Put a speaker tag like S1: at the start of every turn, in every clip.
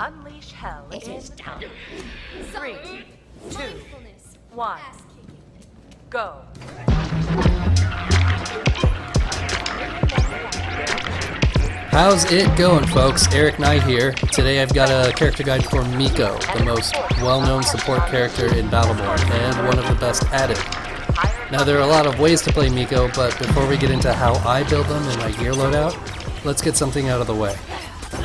S1: Unleash hell
S2: It is time.
S1: 3, 2, 1, go.
S3: How's it going, folks? Erik Knight here. Today I've got a character guide for Miko, the most well-known support character in Battleborn, and one of the best at it. Now there are a lot of ways to play Miko, but before we get into how I build them and my gear loadout, let's get something out of the way.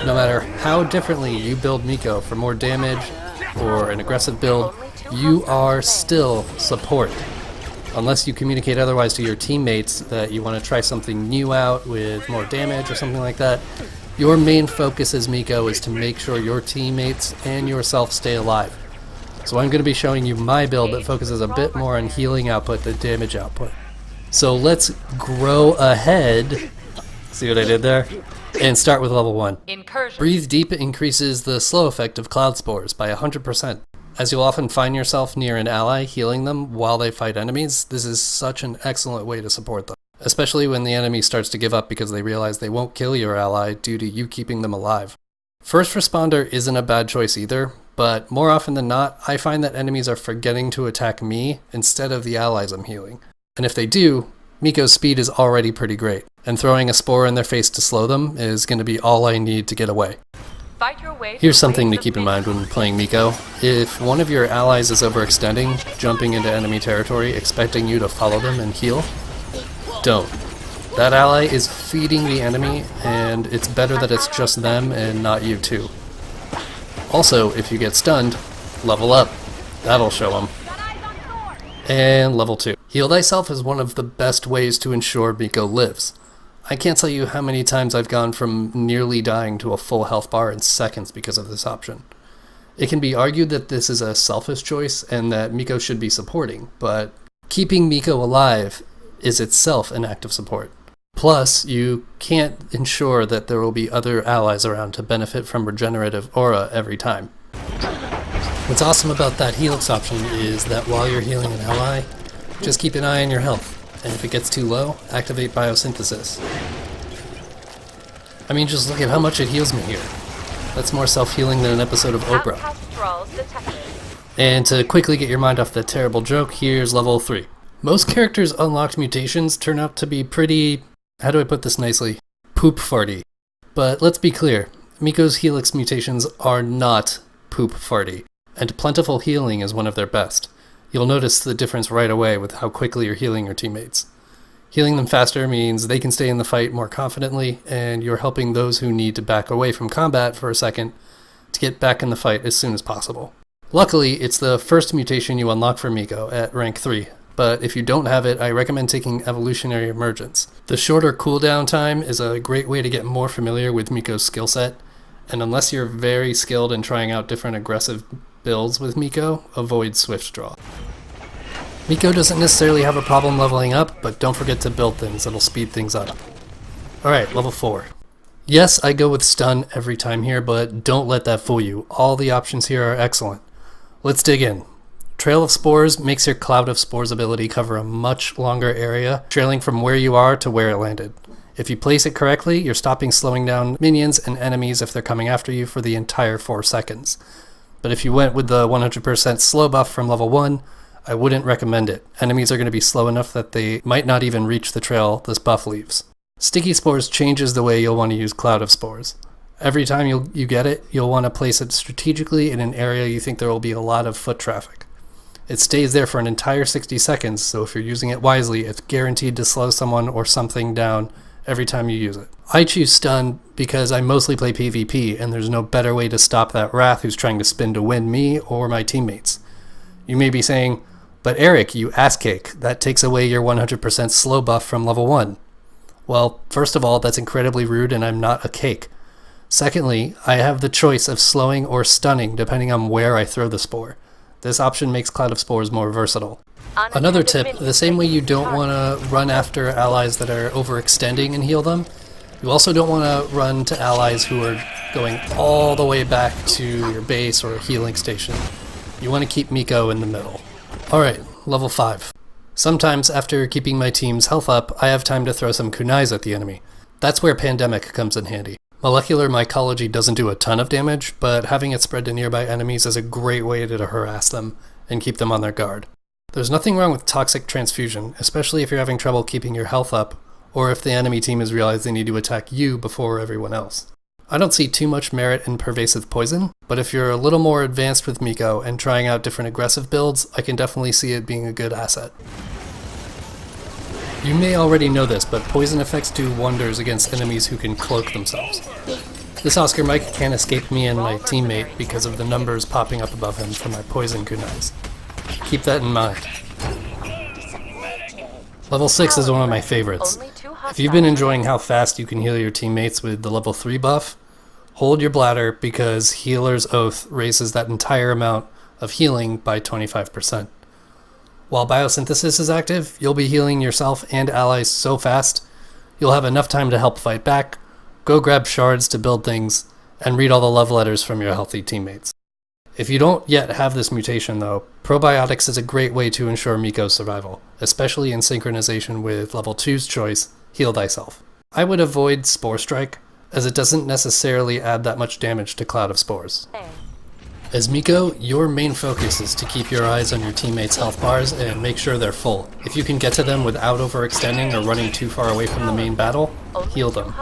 S3: No matter how differently you build Miko for more damage or an aggressive build, you are still support. Unless you communicate otherwise to your teammates that you want to try something new out with more damage or something like that, your main focus as Miko is to make sure your teammates and yourself stay alive. So I'm going to be showing you my build that focuses a bit more on healing output than damage output. So let's grow ahead, see what I did there, and start with level 1.
S1: Incursion.
S3: Breathe Deep increases the slow effect of Cloud Spores by 100%. As you'll often find yourself near an ally healing them while they fight enemies, this is such an excellent way to support them. Especially when the enemy starts to give up because they realize they won't kill your ally due to you keeping them alive. First Responder isn't a bad choice either, but more often than not, I find that enemies are forgetting to attack me instead of the allies I'm healing. And if they do, Miko's speed is already pretty great, and throwing a spore in their face to slow them is going to be all I need to get away.
S1: Fight your way.
S3: Here's something to keep in mind when playing Miko. If one of your allies is overextending, jumping into enemy territory, expecting you to follow them and heal, don't. That ally is feeding the enemy, and it's better that it's just them and not you too. Also, if you get stunned, level up. That'll show them. And level 2. Heal thyself is one of the best ways to ensure Miko lives. I can't tell you how many times I've gone from nearly dying to a full health bar in seconds because of this option. It can be argued that this is a selfish choice and that Miko should be supporting, but keeping Miko alive is itself an act of support. Plus, you can't ensure that there will be other allies around to benefit from regenerative aura every time. What's awesome about that Helix option is that while you're healing an ally, just keep an eye on your health. And if it gets too low, activate biosynthesis. I mean, just look at how much it heals me here. That's more self-healing than an episode of Oprah. And to quickly get your mind off that terrible joke, here's level 3. Most characters' unlocked mutations turn out to be pretty, how do I put this nicely, poop farty. But let's be clear, Miko's Helix mutations are not poop farty, and Plentiful Healing is one of their best. You'll notice the difference right away with how quickly you're healing your teammates. Healing them faster means they can stay in the fight more confidently, and you're helping those who need to back away from combat for a second to get back in the fight as soon as possible. Luckily, it's the first mutation you unlock for Miko at rank 3, but if you don't have it, I recommend taking Evolutionary Emergence. The shorter cooldown time is a great way to get more familiar with Miko's skill set, and unless you're very skilled in trying out different aggressive builds with Miko, avoid Swift Draw. Miko doesn't necessarily have a problem leveling up, but don't forget to build things that'll speed things up. Alright, level 4. Yes, I go with stun every time here, but don't let that fool you. All the options here are excellent. Let's dig in. Trail of Spores makes your Cloud of Spores ability cover a much longer area, trailing from where you are to where it landed. If you place it correctly, you're stopping slowing down minions and enemies if they're coming after you for the entire 4 seconds. But if you went with the 100% slow buff from level 1, I wouldn't recommend it. Enemies are going to be slow enough that they might not even reach the trail this buff leaves. Sticky Spores changes the way you'll want to use Cloud of Spores. Every time you get it, you'll want to place it strategically in an area you think there will be a lot of foot traffic. It stays there for an entire 60 seconds, so if you're using it wisely, it's guaranteed to slow someone or something down every time you use it. I choose stun because I mostly play PvP, and there's no better way to stop that Wrath who's trying to spin to win me or my teammates. You may be saying, but Erik, you ass cake, that takes away your 100% slow buff from level 1. Well, first of all, that's incredibly rude and I'm not a cake. Secondly, I have the choice of slowing or stunning depending on where I throw the spore. This option makes Cloud of Spores more versatile. Another tip, the same way you don't want to run after allies that are overextending and heal them, you also don't want to run to allies who are going all the way back to your base or a healing station. You want to keep Miko in the middle. Alright, level 5. Sometimes after keeping my team's health up, I have time to throw some kunais at the enemy. That's where Pandemic comes in handy. Molecular mycology doesn't do a ton of damage, but having it spread to nearby enemies is a great way to harass them and keep them on their guard. There's nothing wrong with toxic transfusion, especially if you're having trouble keeping your health up, or if the enemy team has realized they need to attack you before everyone else. I don't see too much merit in pervasive poison, but if you're a little more advanced with Miko and trying out different aggressive builds, I can definitely see it being a good asset. You may already know this, but poison effects do wonders against enemies who can cloak themselves. This Oscar Mike can't escape me and my teammate because of the numbers popping up above him from my poison kunais. Keep that in mind. Level 6 is one of my favorites. If you've been enjoying how fast you can heal your teammates with the level 3 buff, hold your bladder because Healer's Oath raises that entire amount of healing by 25%. While biosynthesis is active, you'll be healing yourself and allies so fast, you'll have enough time to help fight back, go grab shards to build things, and read all the love letters from your healthy teammates. If you don't yet have this mutation though, probiotics is a great way to ensure Miko's survival, especially in synchronization with level 2's choice, Heal Thyself. I would avoid Spore Strike, as it doesn't necessarily add that much damage to Cloud of Spores. As Miko, your main focus is to keep your eyes on your teammates' health bars and make sure they're full. If you can get to them without overextending or running too far away from the main battle, heal them.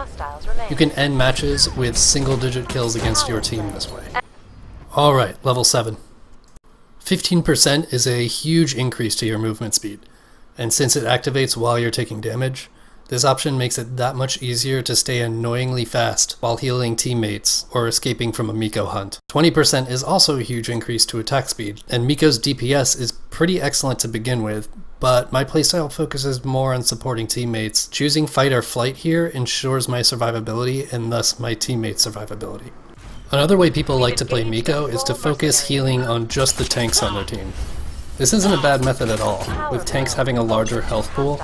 S3: You can end matches with single-digit kills against your team this way. Alright, level 7. 15% is a huge increase to your movement speed, and since it activates while you're taking damage, this option makes it that much easier to stay annoyingly fast while healing teammates or escaping from a Miko hunt. 20% is also a huge increase to attack speed, and Miko's DPS is pretty excellent to begin with, but my playstyle focuses more on supporting teammates. Choosing fight or flight here ensures my survivability and thus my teammates' survivability. Another way people like to play Miko is to focus healing on just the tanks on their team. This isn't a bad method at all. With tanks having a larger health pool,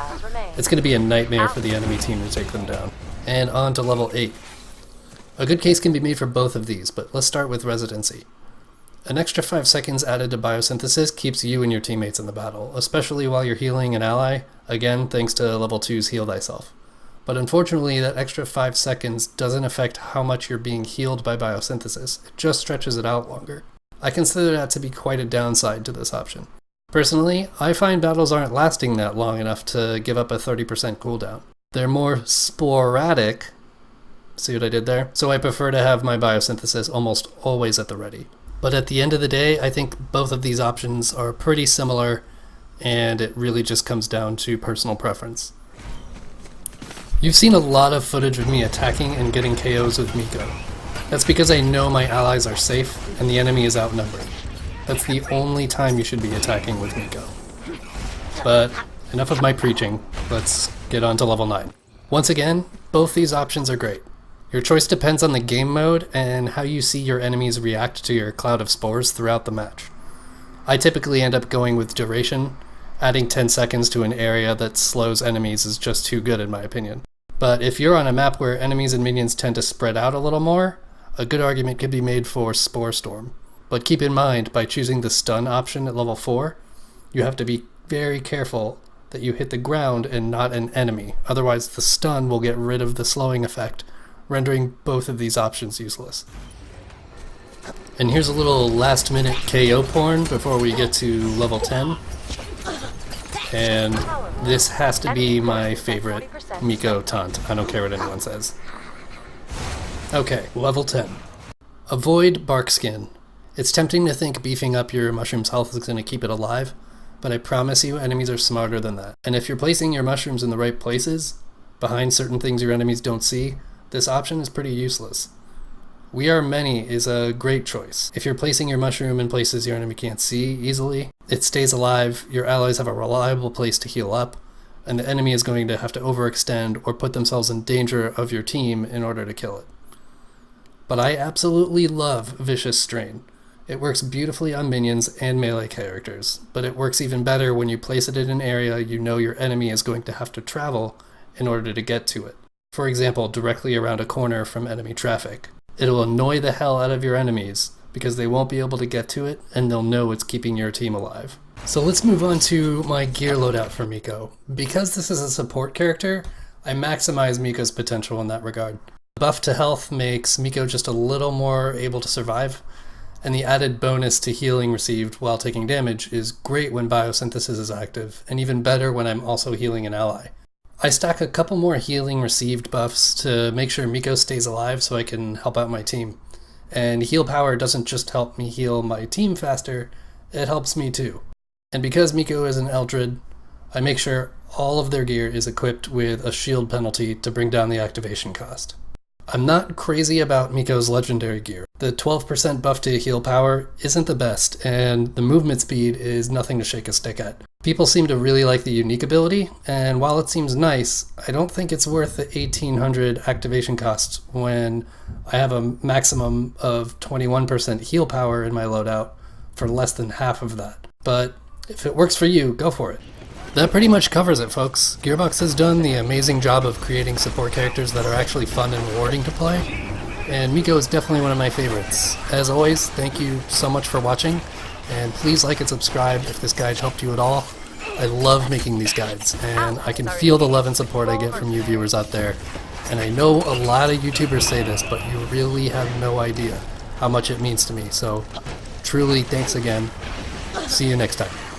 S3: it's going to be a nightmare for the enemy team to take them down. And on to level 8. A good case can be made for both of these, but let's start with Residency. An extra 5 seconds added to biosynthesis keeps you and your teammates in the battle, especially while you're healing an ally, again thanks to level 2's Heal Thyself. But unfortunately, that extra 5 seconds doesn't affect how much you're being healed by biosynthesis, it just stretches it out longer. I consider that to be quite a downside to this option. Personally, I find battles aren't lasting that long enough to give up a 30% cooldown. They're more sporadic, see what I did there? So I prefer to have my biosynthesis almost always at the ready. But at the end of the day, I think both of these options are pretty similar, and it really just comes down to personal preference. You've seen a lot of footage of me attacking and getting KOs with Miko. That's because I know my allies are safe and the enemy is outnumbered. That's the only time you should be attacking with Miko. But enough of my preaching, let's get on to level 9. Once again, both these options are great. Your choice depends on the game mode and how you see your enemies react to your cloud of spores throughout the match. I typically end up going with duration. Adding 10 seconds to an area that slows enemies is just too good in my opinion. But if you're on a map where enemies and minions tend to spread out a little more, a good argument could be made for Spore Storm. But keep in mind, by choosing the stun option at level 4, you have to be very careful that you hit the ground and not an enemy, otherwise the stun will get rid of the slowing effect, rendering both of these options useless. And here's a little last minute KO porn before we get to level 10. And this has to be my favorite Miko taunt, I don't care what anyone says. Okay, level 10. Avoid Bark Skin. It's tempting to think beefing up your mushroom's health is going to keep it alive, but I promise you enemies are smarter than that. And if you're placing your mushrooms in the right places, behind certain things your enemies don't see, this option is pretty useless. We Are Many is a great choice. If you're placing your mushroom in places your enemy can't see easily, it stays alive, your allies have a reliable place to heal up, and the enemy is going to have to overextend or put themselves in danger of your team in order to kill it. But I absolutely love Vicious Strain. It works beautifully on minions and melee characters, but it works even better when you place it in an area you know your enemy is going to have to travel in order to get to it. For example, directly around a corner from enemy traffic. It'll annoy the hell out of your enemies because they won't be able to get to it and they'll know it's keeping your team alive. So let's move on to my gear loadout for Miko. Because this is a support character, I maximize Miko's potential in that regard. buff to health makes Miko just a little more able to survive, and the added bonus to healing received while taking damage is great when biosynthesis is active, and even better when I'm also healing an ally. I stack a couple more healing received buffs to make sure Miko stays alive so I can help out my team. And heal power doesn't just help me heal my team faster, it helps me too. And because Miko is an Eldred, I make sure all of their gear is equipped with a shield penalty to bring down the activation cost. I'm not crazy about Miko's legendary gear. The 12% buff to heal power isn't the best, and the movement speed is nothing to shake a stick at. People seem to really like the unique ability, and while it seems nice, I don't think it's worth the 1800 activation costs when I have a maximum of 21% heal power in my loadout for less than half of that. But if it works for you, go for it. That pretty much covers it, folks. Gearbox has done the amazing job of creating support characters that are actually fun and rewarding to play, and Miko is definitely one of my favorites. As always, thank you so much for watching, and please like and subscribe if this guide helped you at all. I love making these guides, and I can feel the love and support I get from you viewers out there, and I know a lot of YouTubers say this, but you really have no idea how much it means to me, so truly thanks again. See you next time.